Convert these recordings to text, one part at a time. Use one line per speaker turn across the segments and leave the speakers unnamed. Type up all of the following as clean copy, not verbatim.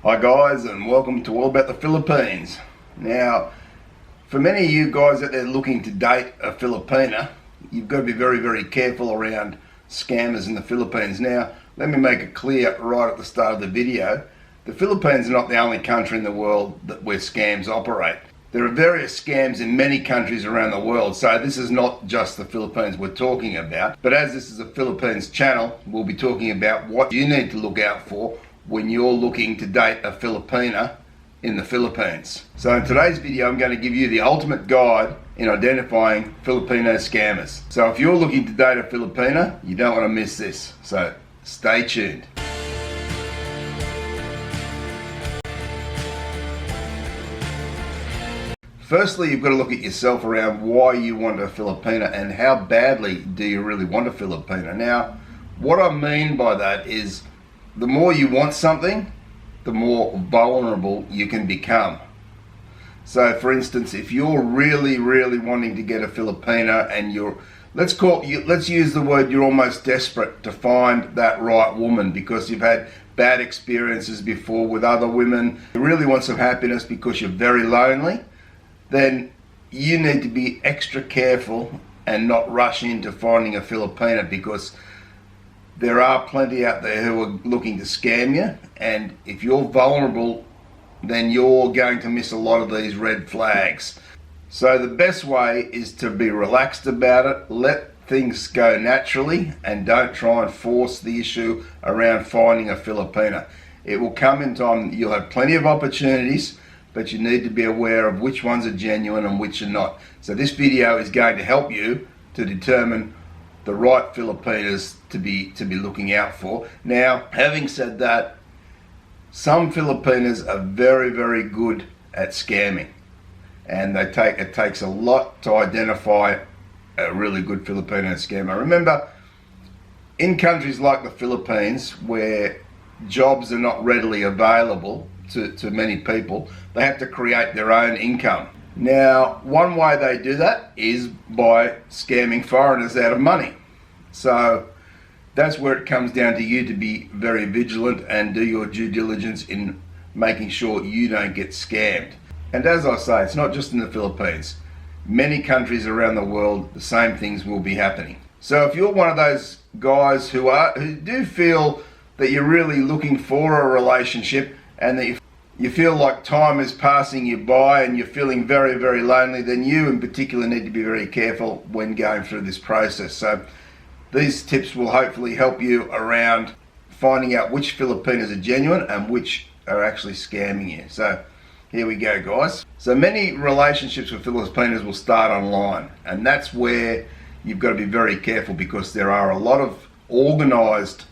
Hi guys, and welcome to All About the Philippines. Now, for many of you guys that are looking to date a Filipina, you've got to be very, very careful around scammers in the Philippines. Now, let me make it clear right at the start of the video, the Philippines are not the only country in the world where scams operate. There are various scams in many countries around the world, so this is not just the Philippines we're talking about. But as this is a Philippines channel, we'll be talking about what you need to look out for when you're looking to date a Filipina in the Philippines. So in today's video, I'm going to give you the ultimate guide in identifying Filipino scammers. So if you're looking to date a Filipina, you don't want to miss this. So stay tuned. Firstly, you've got to look at yourself around why you want a Filipina and how badly do you really want a Filipina. Now, what I mean by that is the more you want something, the more vulnerable you can become. So for instance, if you're really wanting to get a Filipina and let's use the word, you're almost desperate to find that right woman because you've had bad experiences before with other women, you really want some happiness because you're very lonely, then you need to be extra careful and not rush into finding a Filipina, because there are plenty out there who are looking to scam you, and if you're vulnerable, then you're going to miss a lot of these red flags. So the best way is to be relaxed about it, let things go naturally, and don't try and force the issue around finding a Filipina. It will come in time. You'll have plenty of opportunities, but you need to be aware of which ones are genuine and which are not. So this video is going to help you to determine the right Filipinas to be looking out for. Now, having said that, some Filipinas are very good at scamming, and it takes a lot to identify a really good Filipino scammer. Remember, in countries like the Philippines, where jobs are not readily available to many people, they have to create their own income. Now, one way they do that is by scamming foreigners out of money. So that's where it comes down to you to be very vigilant and do your due diligence in making sure you don't get scammed. And as I say, it's not just in the Philippines. Many countries around the world, the same things will be happening. So if you're one of those guys who do feel that you're really looking for a relationship and that you feel like time is passing you by and you're feeling very lonely, then you in particular need to be very careful when going through this process. So these tips will hopefully help you around finding out which Filipinas are genuine and which are actually scamming you. So here we go, guys. So many relationships with Filipinas will start online, and that's where you've got to be very careful, because there are a lot of organized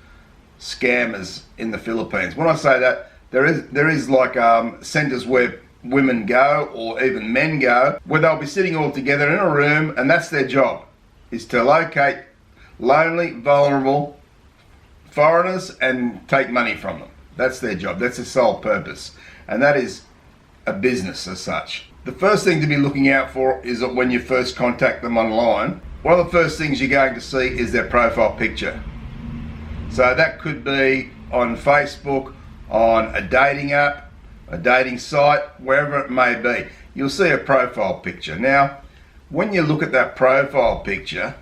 scammers in the Philippines. When I say that, there is like centers where women go, or even men go, where they'll be sitting all together in a room, and that's their job, is to locate lonely, vulnerable foreigners and take money from them. That's their job. That's their sole purpose, and that is a business as such. The first thing to be looking out for is that when you first contact them online, one of the first things you're going to see is their profile picture. So that could be on Facebook, on a dating app, a dating site, wherever it may be. You'll see a profile picture. Now, when you look at that profile picture,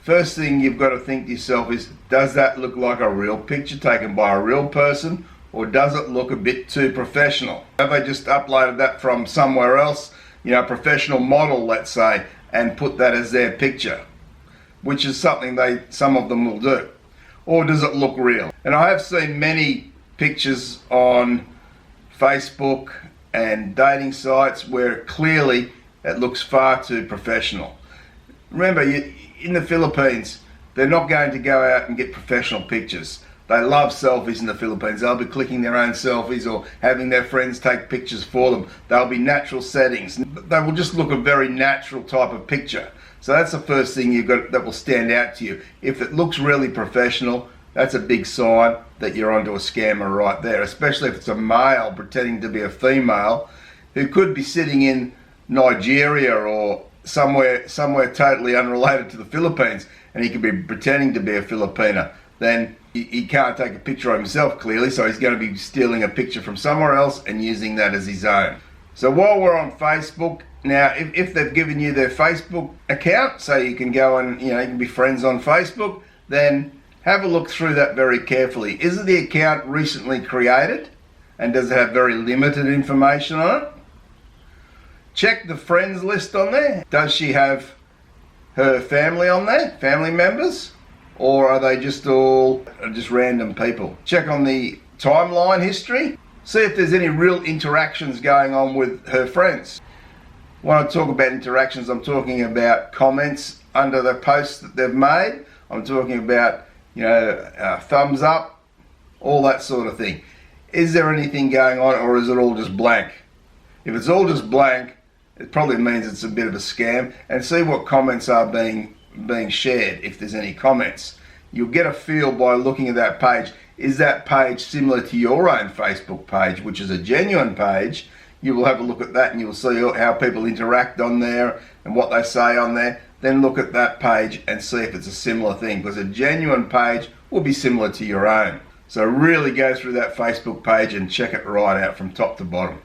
first thing you've got to think to yourself is, does that look like a real picture taken by a real person, or does it look a bit too professional? Have they just uploaded that from somewhere else, a professional model, let's say, and put that as their picture, which is something some of them will do? Or does it look real? And I have seen many pictures on Facebook and dating sites where clearly it looks far too professional. Remember, in the Philippines, they're not going to go out and get professional pictures. They love selfies in the Philippines. They'll be clicking their own selfies or having their friends take pictures for them. They'll be natural settings. They will just look a very natural type of picture. So that's the first thing you've got that will stand out to you. If it looks really professional, that's a big sign that you're onto a scammer right there, especially if it's a male pretending to be a female who could be sitting in Nigeria or somewhere totally unrelated to the Philippines, and he could be pretending to be a Filipina. then he can't take a picture of himself clearly, so he's going to be stealing a picture from somewhere else and using that as his own. So while we're on Facebook, now if they've given you their Facebook account so you can go and you can be friends on Facebook, then have a look through that very carefully. Is the account recently created and does it have very limited information on it? Check the friends list on there. Does she have her family on there, family members? Or are they just all just random people? Check on the timeline history. See if there's any real interactions going on with her friends. When I talk about interactions, I'm talking about comments under the posts that they've made. I'm talking about, thumbs up, all that sort of thing. Is there anything going on, or is it all just blank? If it's all just blank, it probably means it's a bit of a scam. And see what comments are being shared, if there's any comments. You'll get a feel by looking at that page. Is that page similar to your own Facebook page, which is a genuine page? You will have a look at that and you'll see how people interact on there and what they say on there. Then look at that page and see if it's a similar thing, because a genuine page will be similar to your own. So really go through that Facebook page and check it right out from top to bottom.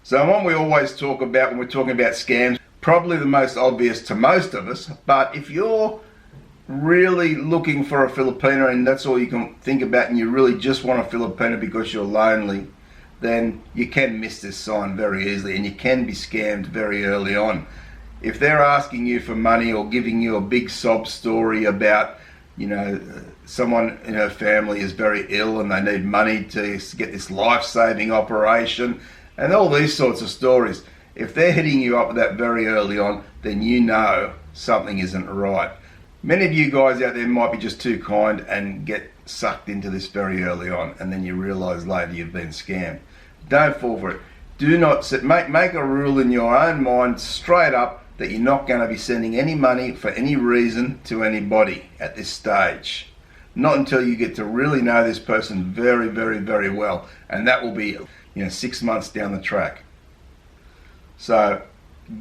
So one we always talk about when we're talking about scams, probably the most obvious to most of us, but if you're really looking for a Filipina and that's all you can think about and you really just want a Filipina because you're lonely, then you can miss this sign very easily and you can be scammed very early on. If they're asking you for money or giving you a big sob story about, someone in her family is very ill and they need money to get this life-saving operation and all these sorts of stories, if they're hitting you up with that very early on, then you know something isn't right. Many of you guys out there might be just too kind and get sucked into this very early on, and then you realise later you've been scammed. Don't fall for it. Do not make a rule in your own mind straight up that you're not going to be sending any money for any reason to anybody at this stage. Not until you get to really know this person very, very, very well, and that will be 6 months down the track. So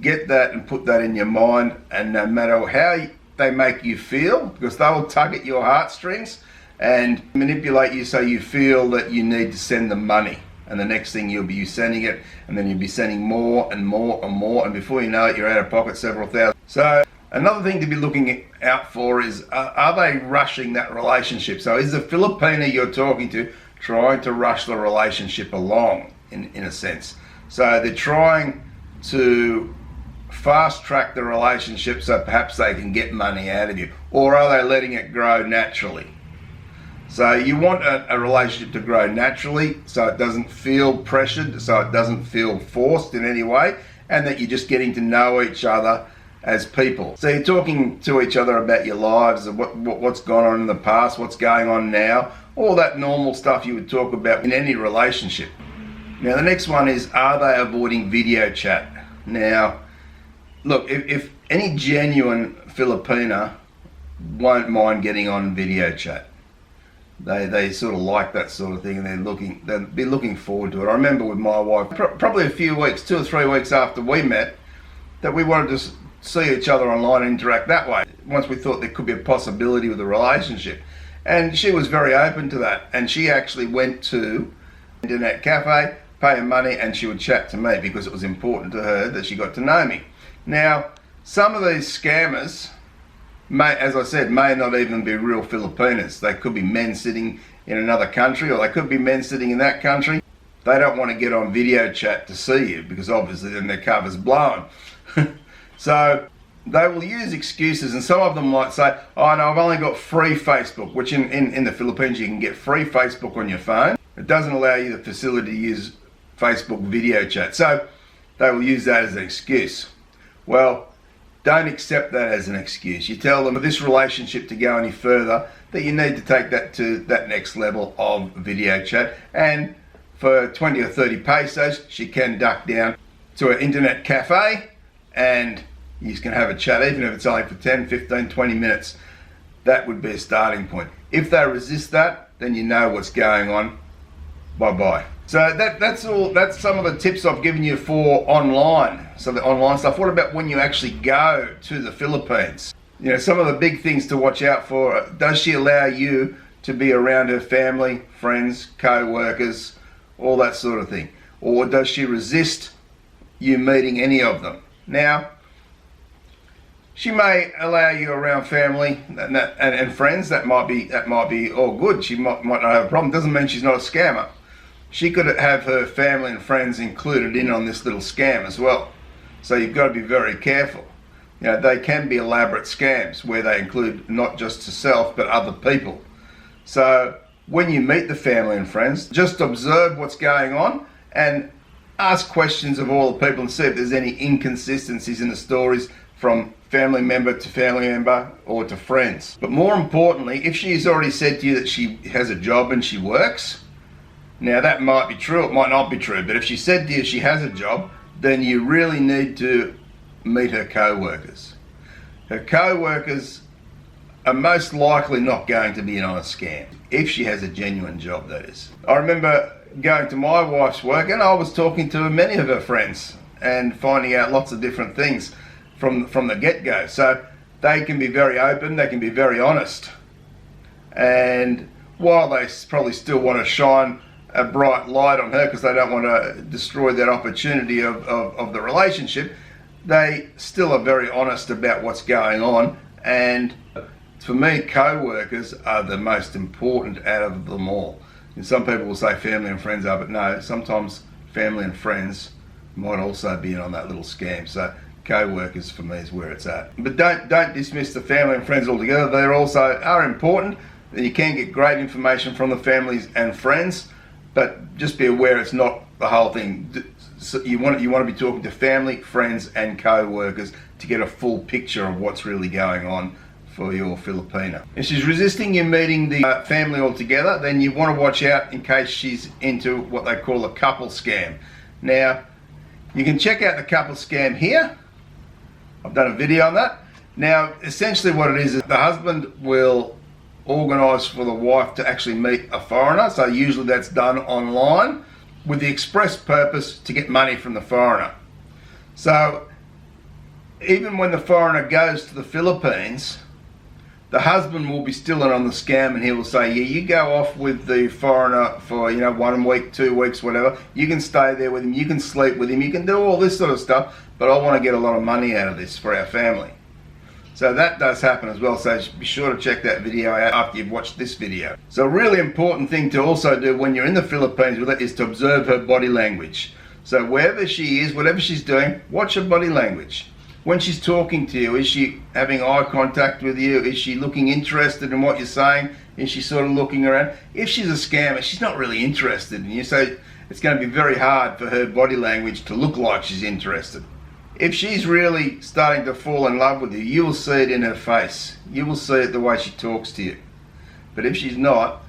get that and put that in your mind, and no matter how they make you feel, because they will tug at your heartstrings and manipulate you so you feel that you need to send them money, and the next thing you'll be sending it, and then you'll be sending more and more and more, and before you know it you're out of pocket several thousand. So another thing to be looking out for is are they rushing that relationship? So is the Filipina you're talking to trying to rush the relationship along in a sense? So they're trying to fast track the relationship so perhaps they can get money out of you, or are they letting it grow naturally? So you want a relationship to grow naturally so it doesn't feel pressured, so it doesn't feel forced in any way, and that you're just getting to know each other as people. So you're talking to each other about your lives, what's gone on in the past, what's going on now, all that normal stuff you would talk about in any relationship. Now the next one is, are they avoiding video chat? Now look, if any genuine Filipina won't mind getting on video chat. They sort of like that sort of thing, and they'll be looking forward to it. I remember with my wife, probably a few weeks, 2 or 3 weeks after we met, that we wanted to see each other online and interact that way. Once we thought there could be a possibility with a relationship. And she was very open to that. And she actually went to an internet cafe, pay her money, and she would chat to me because it was important to her that she got to know me. Now, some of these scammers, as I said, may not even be real Filipinas. They could be men sitting in another country, or they could be men sitting in that country. They don't want to get on video chat to see you because obviously then their cover's blown. So they will use excuses, and some of them might say, oh no, I've only got free Facebook, which in the Philippines you can get free Facebook on your phone. It doesn't allow you the facility to use Facebook video chat. So they will use that as an excuse. Well, don't accept that as an excuse. You tell them for this relationship to go any further that you need to take that to that next level of video chat, and for 20 or 30 pesos she can duck down to an internet cafe and you can have a chat, even if it's only for 10, 15, 20 minutes. That would be a starting point. If they resist that, then you know what's going on. Bye-bye. So that's all. That's some of the tips I've given you for online. So the online stuff. What about when you actually go to the Philippines? Some of the big things to watch out for. Does she allow you to be around her family, friends, co-workers, all that sort of thing? Or does she resist you meeting any of them? Now, she may allow you around family and friends. That might be all good. She might not have a problem. Doesn't mean she's not a scammer. She could have her family and friends included in on this little scam as well. So you've got to be very careful. You know, they can be elaborate scams where they include not just herself but other people. So when you meet the family and friends, just observe what's going on and ask questions of all the people and see if there's any inconsistencies in the stories from family member to family member or to friends. But more importantly, if she's already said to you that she has a job and she works, now that might be true, it might not be true, but if she said to you she has a job, then you really need to meet her co-workers. Her co-workers are most likely not going to be in on a scam, if she has a genuine job, that is. I remember going to my wife's work and I was talking to many of her friends and finding out lots of different things from the get-go. So they can be very open, they can be very honest. And while they probably still want to shine a bright light on her because they don't want to destroy that opportunity of the relationship, they still are very honest about what's going on. And for me, co-workers are the most important out of them all. And some people will say family and friends are, but no, sometimes family and friends might also be in on that little scam. So co-workers for me is where it's at. But don't dismiss the family and friends altogether. They also are important. You can get great information from the families and friends, but just be aware it's not the whole thing. So you want to be talking to family, friends and co-workers to get a full picture of what's really going on for your Filipina. If she's resisting you meeting the family altogether, then you want to watch out in case she's into what they call a couple scam. Now, you can check out the couple scam here. I've done a video on that. Now, essentially what it is the husband will organise for the wife to actually meet a foreigner. So usually that's done online with the express purpose to get money from the foreigner. So even when the foreigner goes to the Philippines, the husband will be still in on the scam and he will say, yeah, you go off with the foreigner for 1 week, 2 weeks, whatever. You can stay there with him, you can sleep with him, you can do all this sort of stuff, but I want to get a lot of money out of this for our family. So that does happen as well, so be sure to check that video out after you've watched this video. So a really important thing to also do when you're in the Philippines with it is to observe her body language. So wherever she is, whatever she's doing, watch her body language. When she's talking to you, is she having eye contact with you? Is she looking interested in what you're saying? Is she sort of looking around? If she's a scammer, she's not really interested in you, so it's going to be very hard for her body language to look like she's interested. If she's really starting to fall in love with you, you will see it in her face. You will see it the way she talks to you. But if she's not,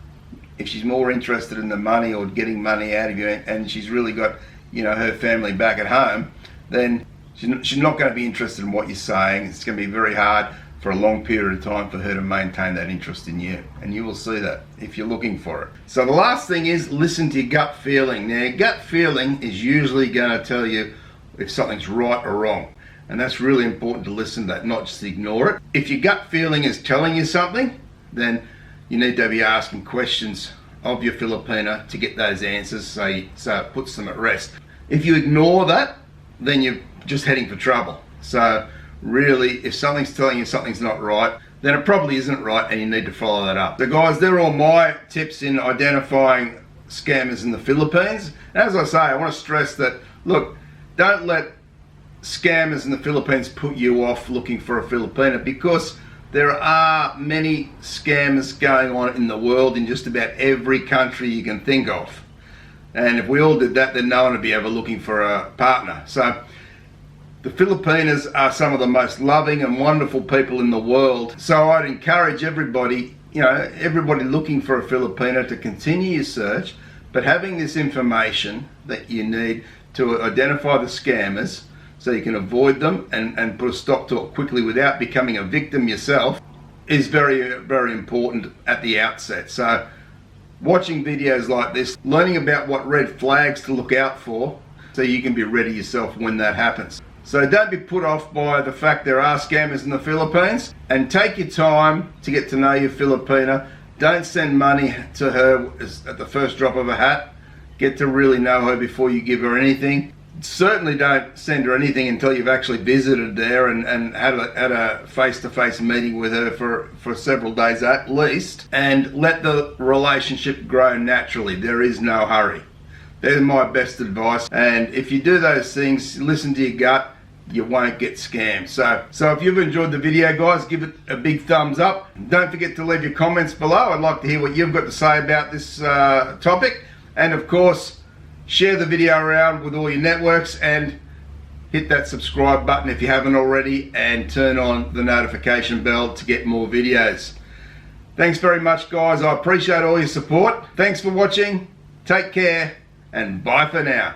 if she's more interested in the money or getting money out of you and she's really got, her family back at home, then she's not going to be interested in what you're saying. It's going to be very hard for a long period of time for her to maintain that interest in you. And you will see that if you're looking for it. So the last thing is listen to your gut feeling. Now, your gut feeling is usually going to tell you if something's right or wrong. And that's really important to listen to that, not just ignore it. If your gut feeling is telling you something, then you need to be asking questions of your Filipina to get those answers so it puts them at rest. If you ignore that, then you're just heading for trouble. So really, if something's telling you something's not right, then it probably isn't right and you need to follow that up. So guys, they're all my tips in identifying scammers in the Philippines. And as I say, I want to stress that, look, don't let scammers in the Philippines put you off looking for a Filipina, because there are many scammers going on in the world in just about every country you can think of. And if we all did that, then no one would be ever looking for a partner. So the Filipinas are some of the most loving and wonderful people in the world. So I'd encourage everybody, everybody looking for a Filipina to continue your search, but having this information that you need to identify the scammers so you can avoid them and put a stop to it quickly without becoming a victim yourself is very, very important at the outset. So watching videos like this, learning about what red flags to look out for so you can be ready yourself when that happens. So don't be put off by the fact there are scammers in the Philippines, and take your time to get to know your Filipina. Don't send money to her at the first drop of a hat. Get to really know her before you give her anything. Certainly don't send her anything until you've actually visited there and had a face-to-face meeting with her for several days at least, and let the relationship grow naturally. There is no hurry. They're my best advice, and if you do those things, listen to your gut, you won't get scammed. So if you've enjoyed the video, guys, give it a big thumbs up. Don't forget to leave your comments below. I'd like to hear what you've got to say about this topic, and of course, share the video around with all your networks and hit that subscribe button if you haven't already, and turn on the notification bell to get more videos. Thanks very much, guys. I appreciate all your support. Thanks for watching. Take care and bye for now.